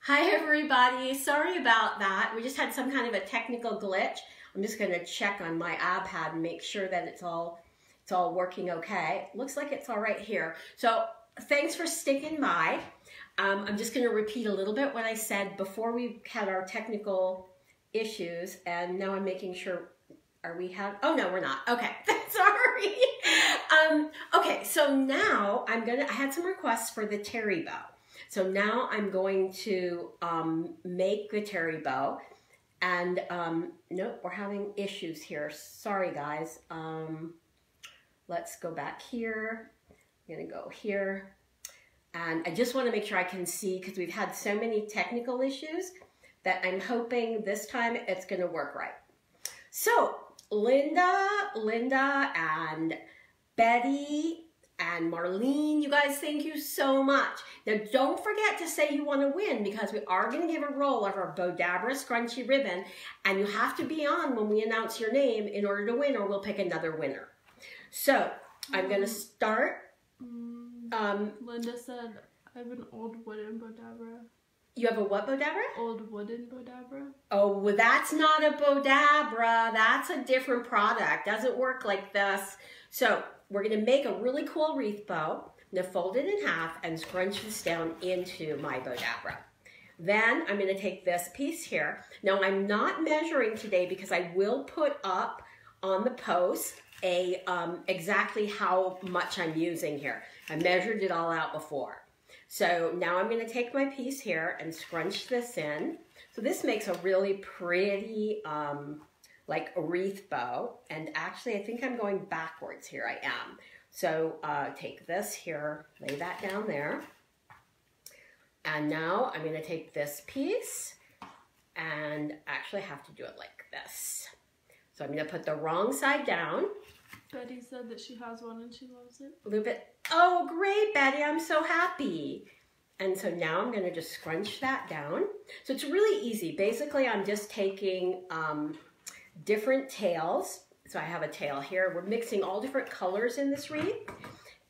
Hi everybody, sorry about that. We just had some kind of a technical glitch. I'm just going to check on my iPad and make sure that it's all working okay. Looks like it's all right here. So thanks for sticking by. I'm just going to repeat a little bit what I said before we had our technical issues, and now I'm making sure. Oh no, we're not. Okay, sorry. Okay, so now I had some requests for the Terri bow. So now I'm going to make the Terri bow, and nope, we're having issues here. Sorry guys. Let's go back here. I'm gonna go here, and I just want to make sure I can see, because we've had so many technical issues that I'm hoping this time it's gonna work right. So Linda, and Betty, and Marlene, you guys, thank you so much. Now, don't forget to say you want to win, because we are going to give a roll of our Bowdabra scrunchy ribbon, and you have to be on when we announce your name in order to win, or we'll pick another winner. So, I'm going to start. Linda said, I have an old wooden Bowdabra. You have a what Bowdabra? Old wooden Bowdabra. Oh, well, that's not a Bowdabra. That's a different product. Doesn't work like this. So, we're going to make a really cool wreath bow. I'm going to fold it in half and scrunch this down into my Bowdabra. Then I'm going to take this piece here. Now I'm not measuring today, because I will put up on the post exactly how much I'm using here. I measured it all out before. So now I'm going to take my piece here and scrunch this in. So this makes a really pretty like a wreath bow, and actually I think I'm going backwards here. I am. So take this here, lay that down there, and now I'm going to take this piece and actually have to do it like this. So I'm going to put the wrong side down. Betty said that she has one and she loves it. A little bit. Oh great, Betty, I'm so happy. And so now I'm going to just scrunch that down. So it's really easy. Basically I'm just taking different tails. So I have a tail here. We're mixing all different colors in this wreath,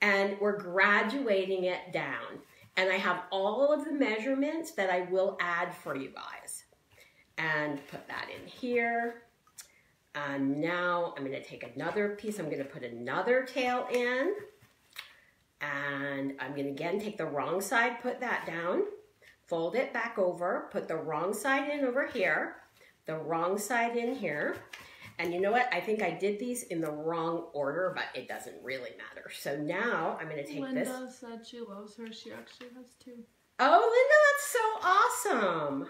and we're graduating it down. And I have all of the measurements that I will add for you guys. And put that in here. And now I'm going to take another piece. I'm going to put another tail in. And I'm going to again take the wrong side, put that down, fold it back over, put the wrong side in over here, the wrong side in here. And you know what? I think I did these in the wrong order, but it doesn't really matter. So now I'm going to take this. Linda said she loves her. She actually has two. Oh, Linda, that's so awesome.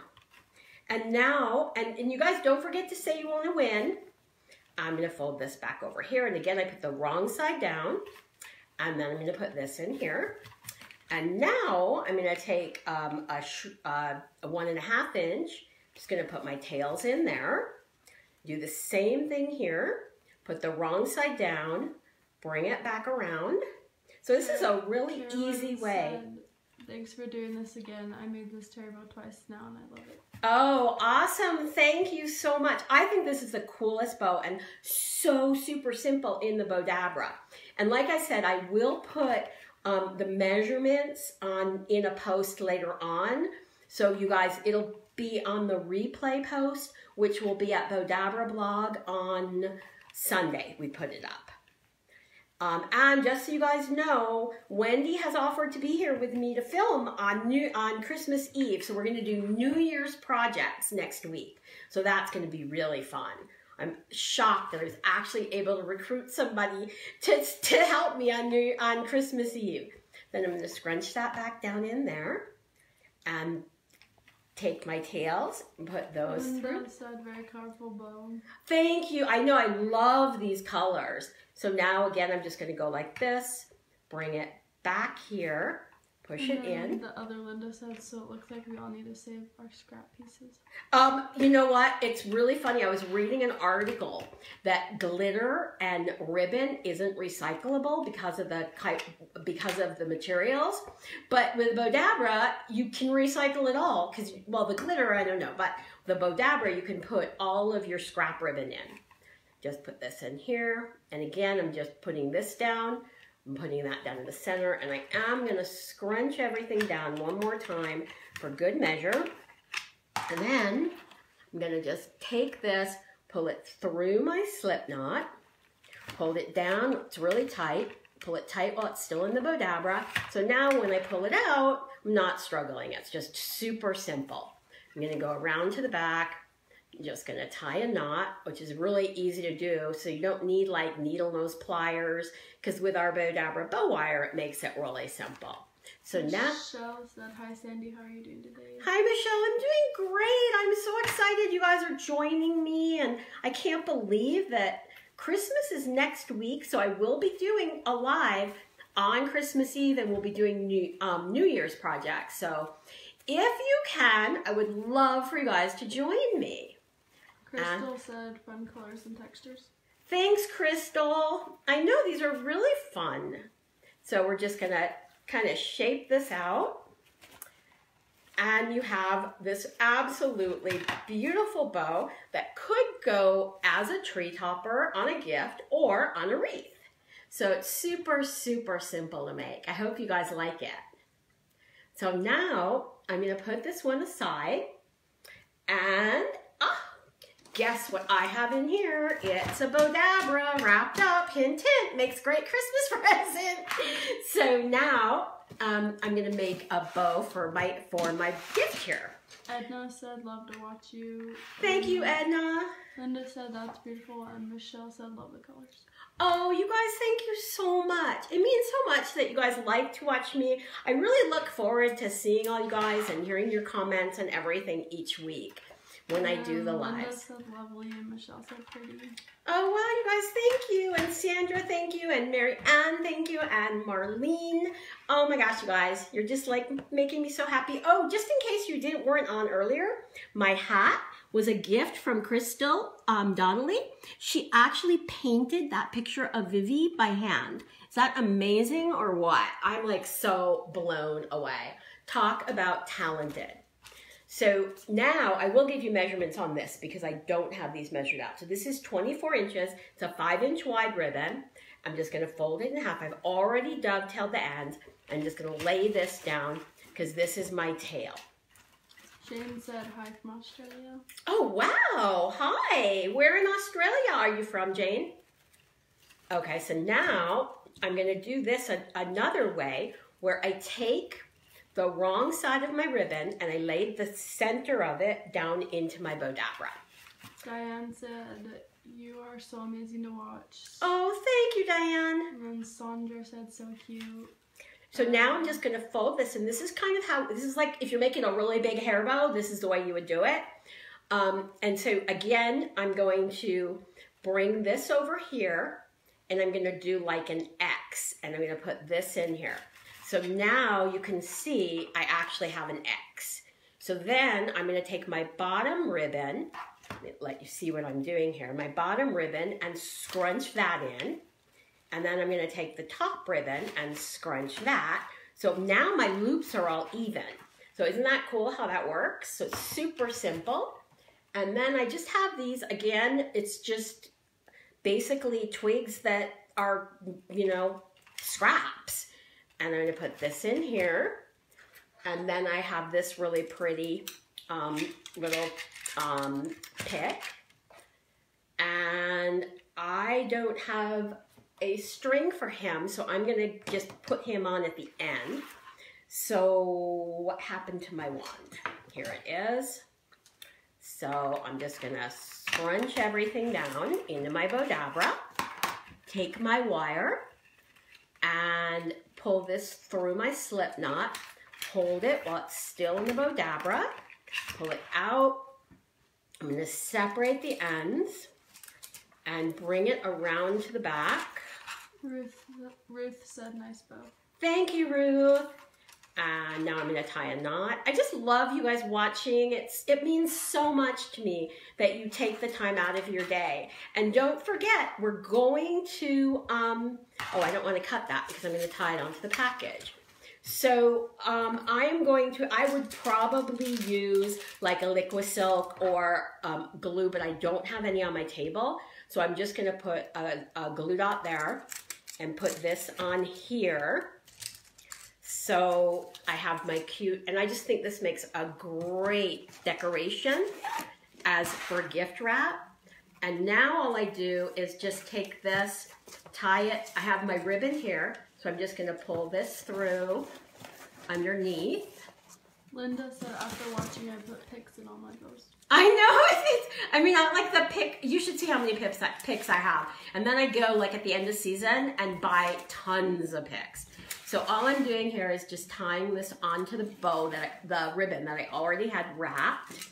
And now, and you guys don't forget to say you want to win. I'm going to fold this back over here. And again, I put the wrong side down. And then I'm going to put this in here. And now I'm going to take a 1.5 inch. Just going to put my tails in there. Do the same thing here. Put the wrong side down. Bring it back around. So this is a really easy way. Thanks for doing this again. I made this Terri bow twice now and I love it. Oh, awesome. Thank you so much. I think this is the coolest bow and so super simple in the Bowdabra. And like I said, I will put the measurements in a post later on. So you guys, it'll be on the replay post, which will be at Bowdabra blog on Sunday. We put it up. And just so you guys know, Wendy has offered to be here with me to film on Christmas Eve. So we're going to do New Year's projects next week. So that's going to be really fun. I'm shocked that I was actually able to recruit somebody to help me on Christmas Eve. Then I'm going to scrunch that back down in there and take my tails and put those through. Said very colorful bow. Thank you. I know, I love these colors. So now again, I'm just going to go like this, bring it back here, push it in. The other Linda said, so it looks like we all need to save our scrap pieces. You know what? It's really funny. I was reading an article that glitter and ribbon isn't recyclable because of the materials. But with Bowdabra, you can recycle it all. Because, well, the glitter, I don't know. But the Bowdabra, you can put all of your scrap ribbon in. Just put this in here. And again, I'm just putting this down, I'm putting that down in the center, and I am going to scrunch everything down one more time for good measure. And then I'm going to just take this, pull it through my slip knot, hold it down, it's really tight, pull it tight while it's still in the Bowdabra. So now when I pull it out, I'm not struggling. It's just super simple. I'm going to go around to the back. I'm just going to tie a knot, which is really easy to do, so you don't need like needle nose pliers, because with our Bowdabra bow wire, it makes it really simple. So now, Michelle said, hi Sandy, how are you doing today? Hi Michelle, I'm doing great. I'm so excited you guys are joining me, and I can't believe that Christmas is next week, so I will be doing a live on Christmas Eve, and we'll be doing New Year's projects. So if you can, I would love for you guys to join me. Crystal said fun colors and textures. Thanks, Crystal. I know these are really fun. So we're just gonna kind of shape this out. And you have this absolutely beautiful bow that could go as a tree topper on a gift or on a wreath. So it's super, super simple to make. I hope you guys like it. So now I'm gonna put this one aside, and guess what I have in here? It's a Bowdabra wrapped up, hint, hint, makes great Christmas present. So now I'm gonna make a bow for my gift here. Edna said, love to watch you. Thank you, Edna. Linda said, that's beautiful, and Michelle said, love the colors. Oh, you guys, thank you so much. It means so much that you guys like to watch me. I really look forward to seeing all you guys and hearing your comments and everything each week when I do the lives. Linda said lovely, and Michelle said pretty. Oh, wow, you guys, thank you. And Sandra, thank you. And Mary Ann, thank you. And Marlene. Oh my gosh, you guys, you're just like making me so happy. Oh, just in case you weren't on earlier, my hat was a gift from Crystal Donnelly. She actually painted that picture of Vivi by hand. Is that amazing or what? I'm like so blown away. Talk about talented. So now I will give you measurements on this because I don't have these measured out. So this is 24 inches. It's a 5-inch wide ribbon. I'm just going to fold it in half. I've already dovetailed the ends. I'm just going to lay this down because this is my tail. Shane said hi from Australia. Oh, wow. Hi. Where in Australia are you from, Jane? Okay, so now I'm going to do this another way where I take the wrong side of my ribbon and I laid the center of it down into my Bowdabra. Diane said, you are so amazing to watch. Oh, thank you, Diane. And then Sandra said, so cute. So now I'm just going to fold this, and this is kind of how, this is like if you're making a really big hair bow, this is the way you would do it. And so again, I'm going to bring this over here, and I'm going to do like an X, and I'm going to put this in here. So now you can see I actually have an X. So then I'm going to take my bottom ribbon, let you see what I'm doing here, my bottom ribbon, and scrunch that in. And then I'm going to take the top ribbon and scrunch that. So now my loops are all even. So isn't that cool how that works? So it's super simple. And then I just have these, again, it's just basically twigs that are, you know, scraps. And I'm going to put this in here. And then I have this really pretty little pick. And I don't have a string for him, so I'm going to just put him on at the end. So what happened to my wand? Here it is. So I'm just going to scrunch everything down into my Bowdabra, take my wire, and pull this through my slip knot, hold it while it's still in the Bowdabra, pull it out. I'm going to separate the ends and bring it around to the back. Ruth said nice bow. Thank you, Ruth. And now I'm going to tie a knot. I just love you guys watching. It means so much to me that you take the time out of your day. And don't forget, we're going to, oh, I don't want to cut that because I'm going to tie it onto the package. So I would probably use like a liquid silk or glue, but I don't have any on my table. So I'm just going to put a glue dot there. and put this on here. So I have my cute, and I just think this makes a great decoration as for gift wrap. And now all I do is just take this, tie it. I have my ribbon here, so I'm just gonna pull this through underneath. Linda said after watching I put pics in all my bows. I know. I mean, I like the pick. You should see how many pics I have. And then I go like at the end of season and buy tons of pics. So all I'm doing here is just tying this onto the bow, the ribbon that I already had wrapped.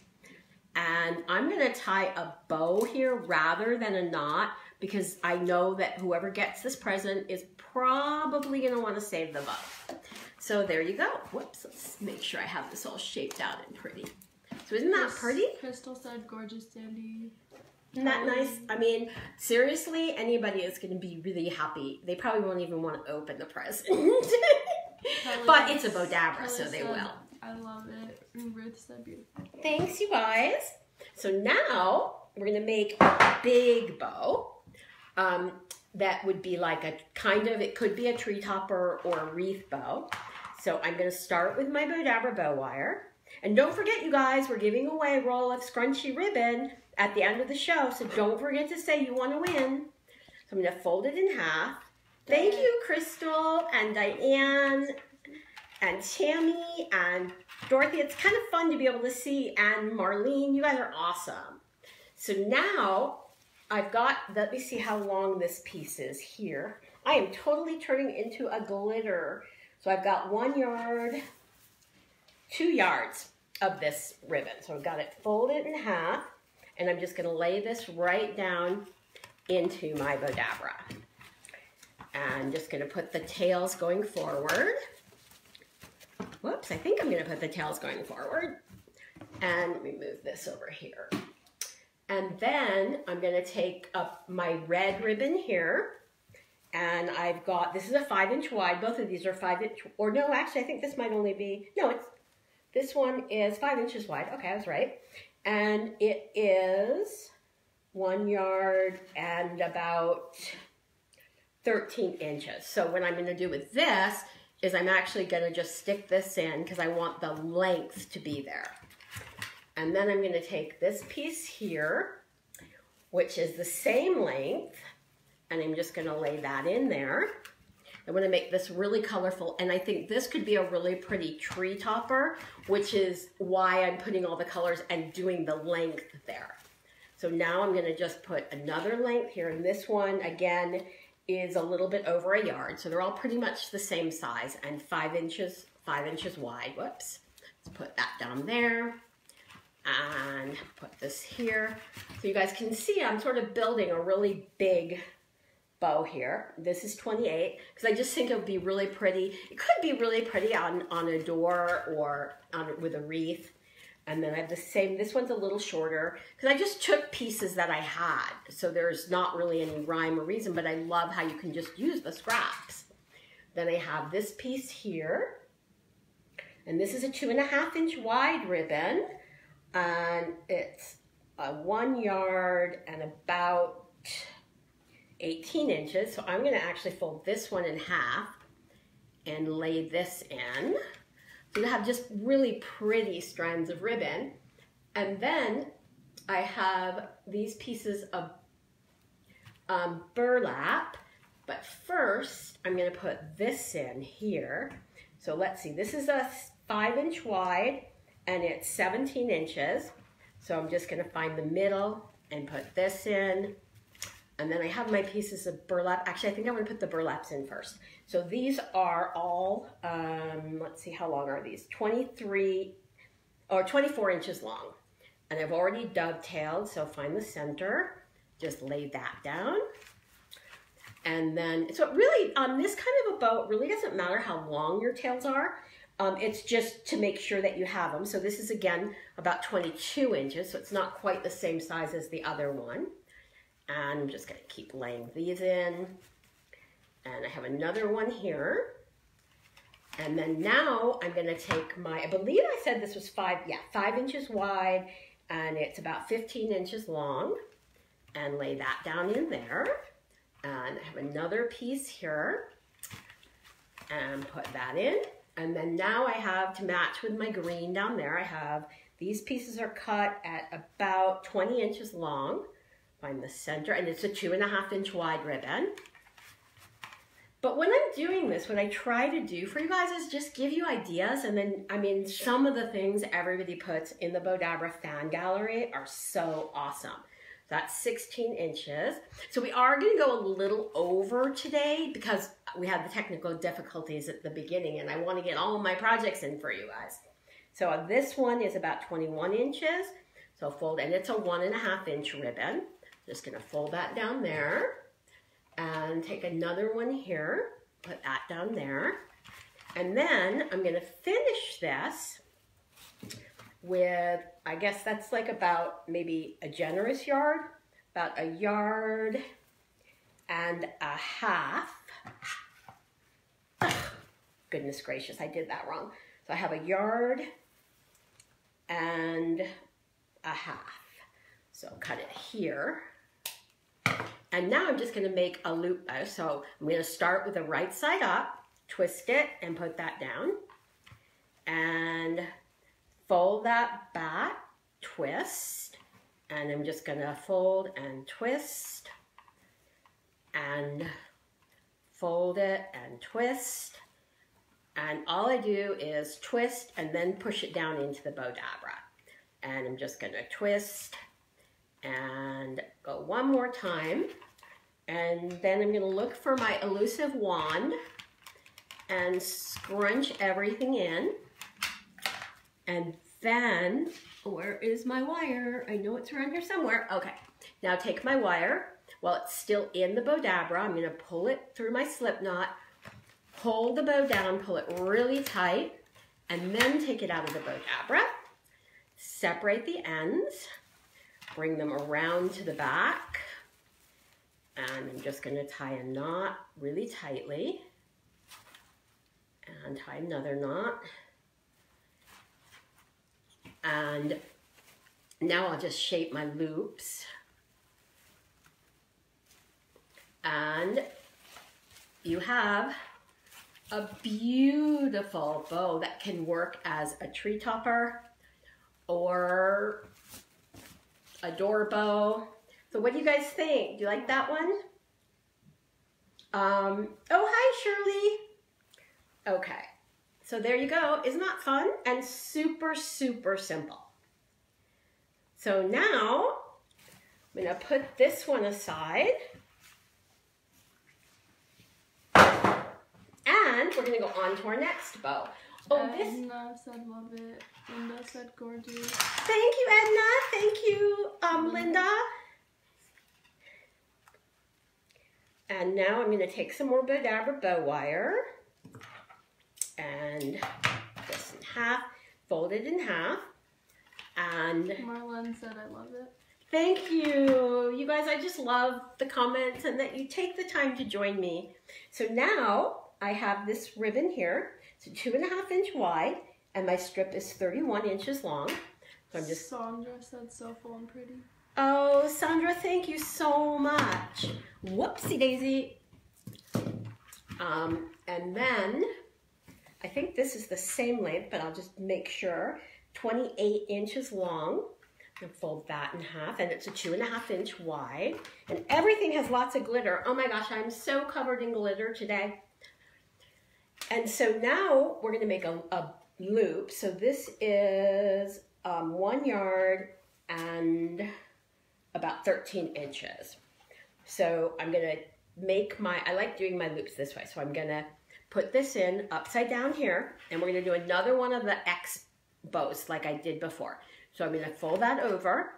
And I'm gonna tie a bow here rather than a knot because I know that whoever gets this present is probably gonna wanna save the bow. So there you go. Whoops, let's make sure I have this all shaped out and pretty. So isn't that pretty? Crystal said, gorgeous Sandy. Isn't that nice? I mean, seriously, anybody is going to be really happy. They probably won't even want to open the present. But it's a Bowdabra, so they will. I love it. And Ruth said beautiful. Thanks, you guys. So now we're going to make a big bow. That would be like a kind of, it could be a tree topper or a wreath bow. So I'm going to start with my Bowdabra bow wire. And don't forget, you guys, we're giving away a roll of scrunchy ribbon at the end of the show, so don't forget to say you want to win. So I'm going to fold it in half. Thank you, Crystal and Diane and Tammy and Dorothy. It's kind of fun to be able to see, and Marlene, you guys are awesome. So now I've got, let me see how long this piece is here. I am totally turning into a glitter. So I've got 1 yard, 2 yards of this ribbon. So I've got it folded in half, and I'm just gonna lay this right down into my Bowdabra. And I'm just gonna put the tails going forward. Whoops, I think I'm gonna put the tails going forward. And let me move this over here. And then I'm gonna take up my red ribbon here, and I've got, this is a 5-inch wide, both of these are 5-inch, or no, actually I think this might only be, no, this one is 5 inches wide. Okay, I was right. And it is 1 yard and about 13 inches. So what I'm gonna do with this is I'm actually gonna just stick this in because I want the length to be there. And then I'm gonna take this piece here, which is the same length, and I'm just gonna lay that in there. I want to make this really colorful, and I think this could be a really pretty tree topper, which is why I'm putting all the colors and doing the length there. So now I'm going to just put another length here, and this one, again, is a little bit over 1 yard. So they're all pretty much the same size and 5 inches wide. Whoops. Let's put that down there and put this here. So you guys can see I'm sort of building a really big bow here. This is 28 because I just think it would be really pretty. It could be really pretty on a door or with a wreath. And then I have the same, this one's a little shorter because I just took pieces that I had. So there's not really any rhyme or reason, but I love how you can just use the scraps. Then I have this piece here, and this is a 2.5-inch wide ribbon, and it's a 1 yard and about 18 inches. So I'm going to actually fold this one in half and lay this in. So you have just really pretty strands of ribbon. And then I have these pieces of burlap. But first, I'm going to put this in here. So let's see. This is a 5-inch wide, and it's 17 inches. So I'm just going to find the middle and put this in. And then I have my pieces of burlap. Actually, I think I want to put the burlaps in first. So these are all, let's see, how long are these? 23 or 24 inches long. And I've already dovetailed, so find the center. Just lay that down. And then, so it really, on this kind of a bow, it really doesn't matter how long your tails are. It's just to make sure that you have them. So this is, again, about 22 inches, so it's not quite the same size as the other one. And I'm just going to keep laying these in. And I have another one here. And then now I'm going to take my, I believe I said this was 5 inches wide, and it's about 15 inches long. And lay that down in there. And I have another piece here, and put that in. And then now I have, to match with my green down there, I have, these pieces are cut at about 20 inches long. Find the center, and it's a 2.5 inch wide ribbon. But when I'm doing this, what I try to do for you guys is just give you ideas. And then, I mean, some of the things everybody puts in the Bowdabra fan gallery are so awesome. That's 16 inches. So we are going to go a little over today because we had the technical difficulties at the beginning, and I want to get all of my projects in for you guys. So this one is about 21 inches. So fold, and it's a 1.5 inch ribbon. Just going to fold that down there. And take another one here, put that down there. And then I'm going to finish this with, I guess that's like about maybe a generous yard, about 1.5 yards. Ugh, goodness gracious, I did that wrong. So I have 1.5 yards. So cut it here. And now I'm just going to make a loop bow. So I'm going to start with the right side up, twist it, and put that down. And fold that back, twist. And I'm just going to fold and twist. And fold it and twist. And all I do is twist and then push it down into the Bowdabra. And I'm just going to twist and go one more time, and then I'm going to look for my elusive wand and scrunch everything in. And then, where is my wire? I know it's around here somewhere. Okay, now take my wire while it's still in the Bowdabra. I'm going to pull it through my slip knot, hold the bow down, pull it really tight, and then take it out of the Bowdabra. Separate the ends. Bring them around to the back, and I'm just going to tie a knot really tightly, and tie another knot, and now I'll just shape my loops, and you have a beautiful bow that can work as a tree topper or a door bow. So what do you guys think? Do you like that one? Oh, hi, Shirley. Okay, so there you go. Isn't that fun? And super, super simple. So now I'm gonna put this one aside. And we're gonna go on to our next bow. Oh, Edna said love it. Linda said gorgeous. Thank you, Edna. Thank you, Linda. And now I'm going to take some more Bowdabra bow wire and this in half, fold it in half, and Marlene said I love it. Thank you. You guys, I just love the comments and that you take the time to join me. So now I have this ribbon here. It's 2.5 inch wide, and my strip is 31 inches long. So I'm just. Sandra said so full and pretty. Oh, Sandra, thank you so much. Whoopsie daisy. And then I think this is the same length, but I'll just make sure. 28 inches long. And fold that in half, and it's a 2.5 inch wide. And everything has lots of glitter. Oh my gosh, I'm so covered in glitter today. And so now we're going to make a loop. So this is 1 yard and about 13 inches. So I'm going to make I like doing my loops this way. So I'm going to put this in upside down here, and we're going to do another one of the X bows like I did before. So I'm going to fold that over,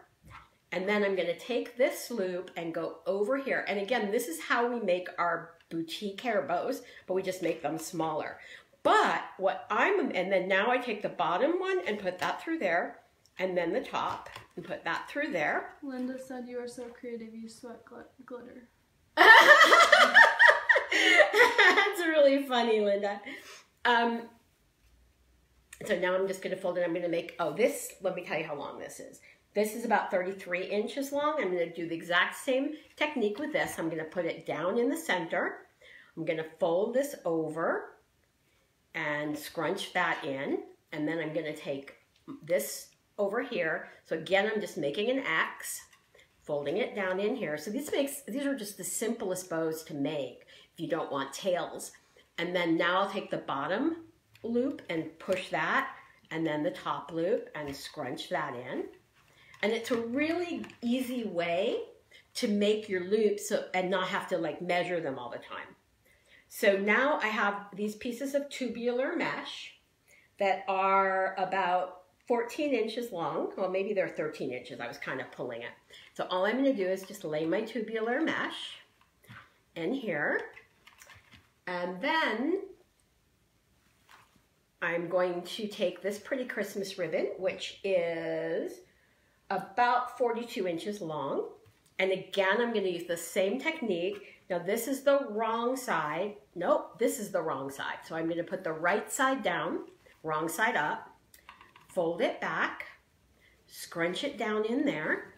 and then I'm going to take this loop and go over here. And again, this is how we make our boutique hair bows, but we just make them smaller. But and then now I take the bottom one and put that through there, and then the top and put that through there. Linda said you are so creative, you sweat glitter. That's really funny, Linda. So now I'm just going to fold it. I'm going to make, let me tell you how long this is. This is about 33 inches long. I'm going to do the exact same technique with this. I'm going to put it down in the center. I'm going to fold this over and scrunch that in. And then I'm going to take this over here. So again, I'm just making an X, folding it down in here. So these are just the simplest bows to make if you don't want tails. And then now I'll take the bottom loop and push that, and then the top loop and scrunch that in. And it's a really easy way to make your loops and not have to like measure them all the time. So now I have these pieces of tubular mesh that are about 14 inches long. Well, maybe they're 13 inches. I was kind of pulling it. So all I'm going to do is just lay my tubular mesh in here. And then I'm going to take this pretty Christmas ribbon, which is about 42 inches long. And again, I'm going to use the same technique. Now this is the wrong side. Nope, this is the wrong side. So I'm going to put the right side down, wrong side up, fold it back, scrunch it down in there.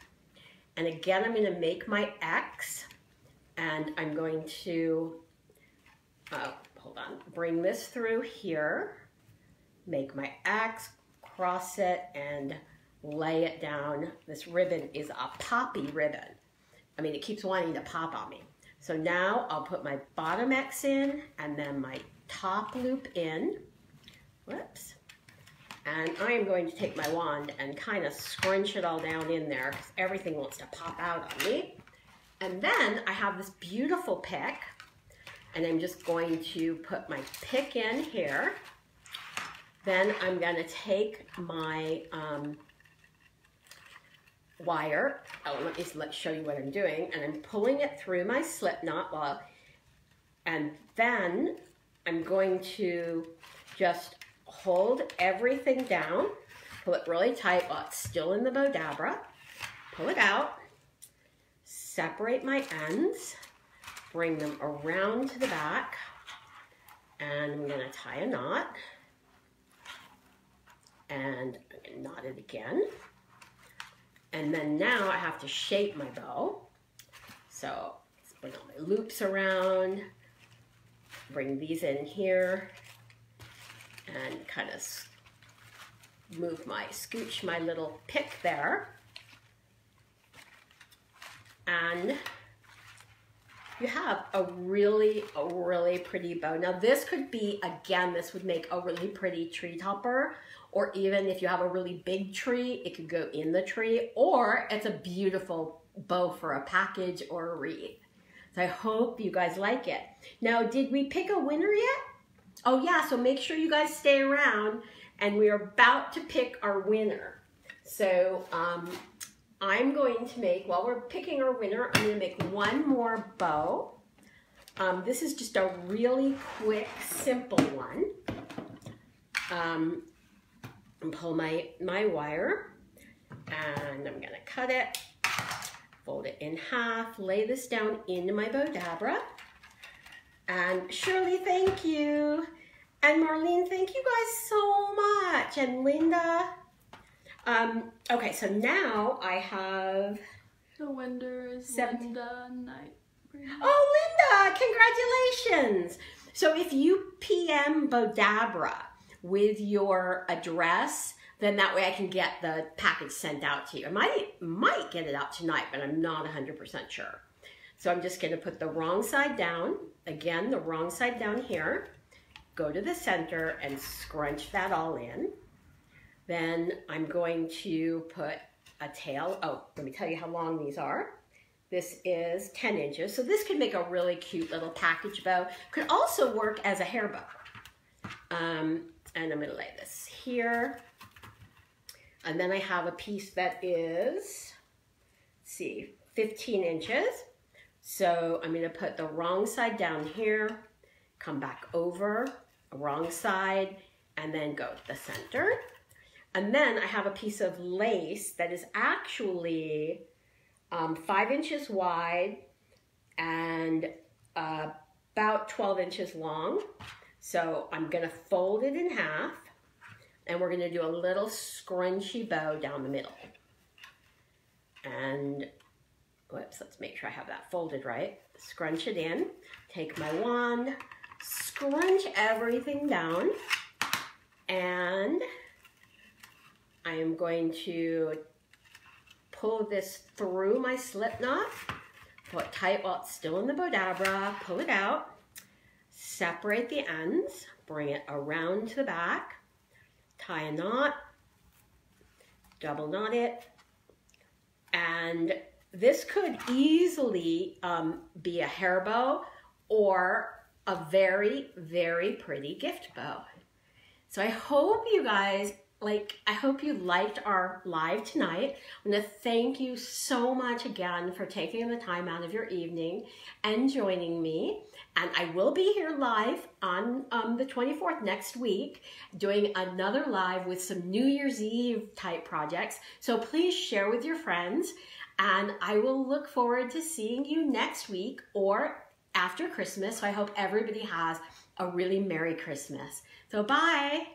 And again, I'm going to make my X, and I'm going to, hold on, bring this through here, make my X, cross it, and lay it down. This ribbon is a poppy ribbon. I mean, it keeps wanting to pop on me. So now I'll put my bottom X in and then my top loop in. Whoops. And I am going to take my wand and kind of scrunch it all down in there because everything wants to pop out on me. And then I have this beautiful pick, and I'm just going to put my pick in here. Then I'm going to take my wire. Oh, let's show you what I'm doing. And I'm pulling it through my slip knot, and then I'm going to just hold everything down, pull it really tight while it's still in the Bowdabra, pull it out, separate my ends, bring them around to the back, and I'm going to tie a knot, and I'm going to knot it again. And then now I have to shape my bow. So let's bring all my loops around, bring these in here, and kind of scooch my little pick there. And you have a really pretty bow. Now this could be, again, this would make a really pretty tree topper, or even if you have a really big tree, it could go in the tree, or it's a beautiful bow for a package or a wreath. So I hope you guys like it. Now, did we pick a winner yet? Oh yeah, so make sure you guys stay around, and we're about to pick our winner. So I'm going to make, while we're picking our winner, I'm going to make one more bow. This is just a really quick, simple one. And pull my wire, and I'm going to cut it, fold it in half, lay this down into my Bowdabra. And Shirley, thank you. And Marlene, thank you guys so much. And Linda. Okay, so now I have... The winner is Linda Knight. Oh, Linda, congratulations. So if you PM Bowdabra with your address, then that way I can get the package sent out to you. I might get it out tonight, but I'm not 100% sure. So I'm just going to put the wrong side down. Again, the wrong side down here. Go to the center and scrunch that all in. Then I'm going to put a tail. Oh, let me tell you how long these are. This is 10 inches. So this could make a really cute little package bow. Could also work as a hair bow. And I'm going to lay this here. And then I have a piece that is, let's see, 15 inches. So I'm going to put the wrong side down here, come back over, wrong side, and then go to the center. And then I have a piece of lace that is actually 5 inches wide and about 12 inches long. So I'm going to fold it in half, and we're going to do a little scrunchy bow down the middle. And whoops, let's make sure I have that folded right. Scrunch it in, take my wand, scrunch everything down, and I am going to pull this through my slip knot, pull it tight while it's still in the Bowdabra, pull it out, separate the ends, bring it around to the back, tie a knot, double knot it, and this could easily be a hair bow or a very, very pretty gift bow. So I hope you guys I hope you liked our live tonight. I want to thank you so much again for taking the time out of your evening and joining me. And I will be here live on the 24th next week, doing another live with some New Year's Eve type projects. So please share with your friends, and I will look forward to seeing you next week or after Christmas. So I hope everybody has a really Merry Christmas. So bye.